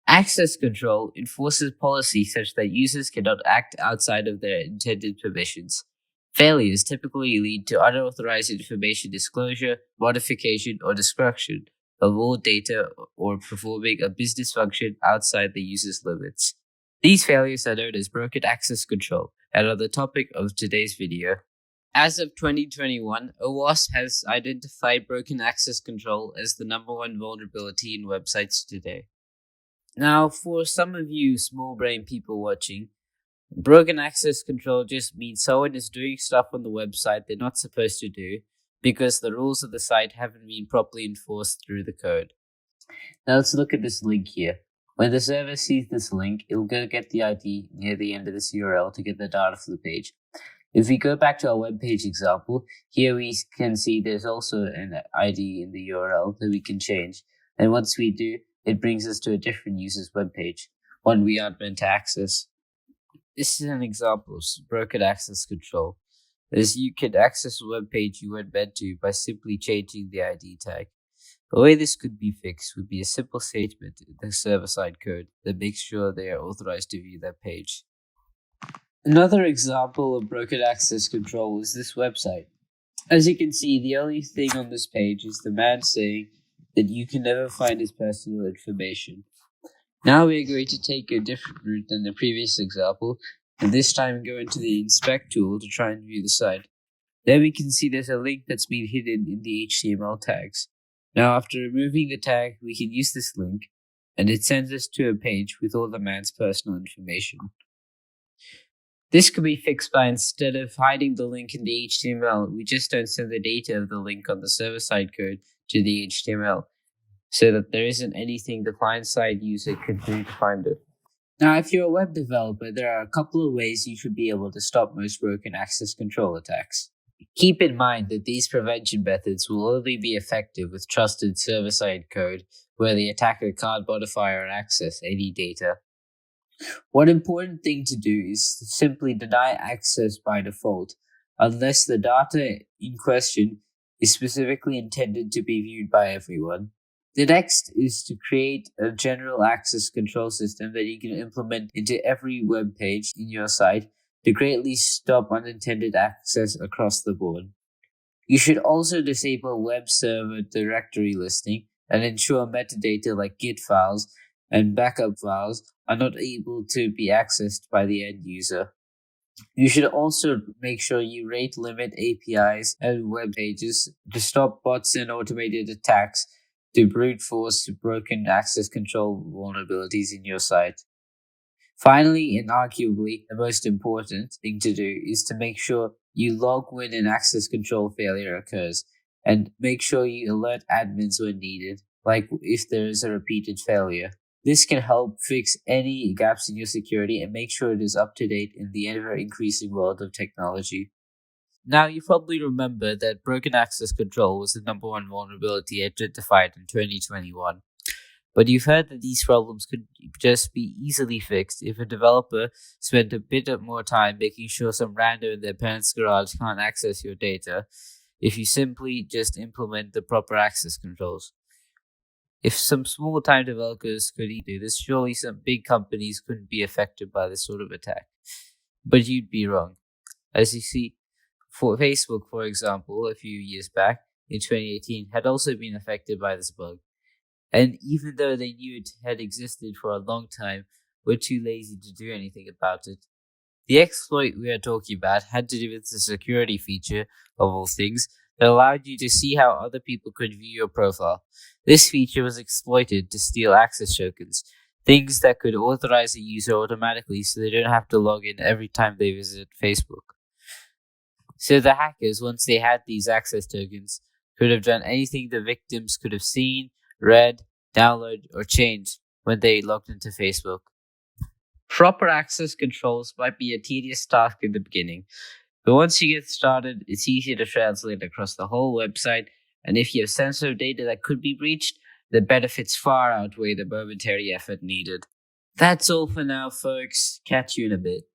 Access control enforces policies such that users cannot act outside of their intended permissions. Failures typically lead to unauthorized information disclosure, modification, or destruction of all data or performing a business function outside the user's limits. These failures are known as broken access control and are the topic of today's video. As of 2021, OWASP has identified broken access control as the #1 vulnerability in websites today. Now, for some of you small brain people watching, broken access control just means someone is doing stuff on the website they're not supposed to do because the rules of the site haven't been properly enforced through the code. Now let's look at this link here. When the server sees this link, it'll go get the ID near the end of this URL to get the data for the page. If we go back to our web page example, here we can see there's also an ID in the URL that we can change. And once we do, it brings us to a different user's web page, one we aren't meant to access. This is an example of broken access control, as you can access a web page you weren't meant to by simply changing the ID tag. The way this could be fixed would be a simple statement in the server-side code that makes sure they are authorized to view that page. Another example of broken access control is this website. As you can see, the only thing on this page is the man saying that you can never find his personal information. Now we are going to take a different route than the previous example, and this time go into the inspect tool to try and view the site. There we can see there's a link that's been hidden in the HTML tags. Now after removing the tag, we can use this link, and it sends us to a page with all the man's personal information. This could be fixed by, instead of hiding the link in the HTML, we just don't send the data of the link on the server-side code to the HTML, so that there isn't anything the client-side user could do to find it. Now, if you're a web developer, there are a couple of ways you should be able to stop most broken access control attacks. Keep in mind that these prevention methods will only be effective with trusted server-side code, where the attacker can't modify or access any data. One important thing to do is to simply deny access by default, unless the data in question is specifically intended to be viewed by everyone. The next is to create a general access control system that you can implement into every web page in your site to greatly stop unintended access across the board. You should also disable web server directory listing and ensure metadata like Git files and backup files are not able to be accessed by the end user. You should also make sure you rate limit APIs and web pages to stop bots and automated attacks to brute force broken access control vulnerabilities in your site. Finally, and arguably the most important thing to do, is to make sure you log when an access control failure occurs, and make sure you alert admins when needed, like if there is a repeated failure. This can help fix any gaps in your security and make sure it is up to date in the ever-increasing world of technology. Now, you probably remember that broken access control was the #1 vulnerability identified in 2021. But you've heard that these problems could just be easily fixed if a developer spent a bit more time making sure some rando in their parents' garage can't access your data, if you simply just implement the proper access controls. If some small-time developers could do this, surely some big companies couldn't be affected by this sort of attack. But you'd be wrong. As you see, for Facebook, for example, a few years back, in 2018, had also been affected by this bug. And even though they knew it had existed for a long time, were too lazy to do anything about it. The exploit we are talking about had to do with the security feature, of all things, that allowed you to see how other people could view your profile. This feature was exploited to steal access tokens, things that could authorize a user automatically so they don't have to log in every time they visit Facebook. So the hackers, once they had these access tokens, could have done anything the victims could have seen, read, downloaded, or changed when they logged into Facebook. Proper access controls might be a tedious task in the beginning, but once you get started, it's easy to translate across the whole website, and if you have sensitive data that could be breached, the benefits far outweigh the momentary effort needed. That's all for now, folks. Catch you in a bit.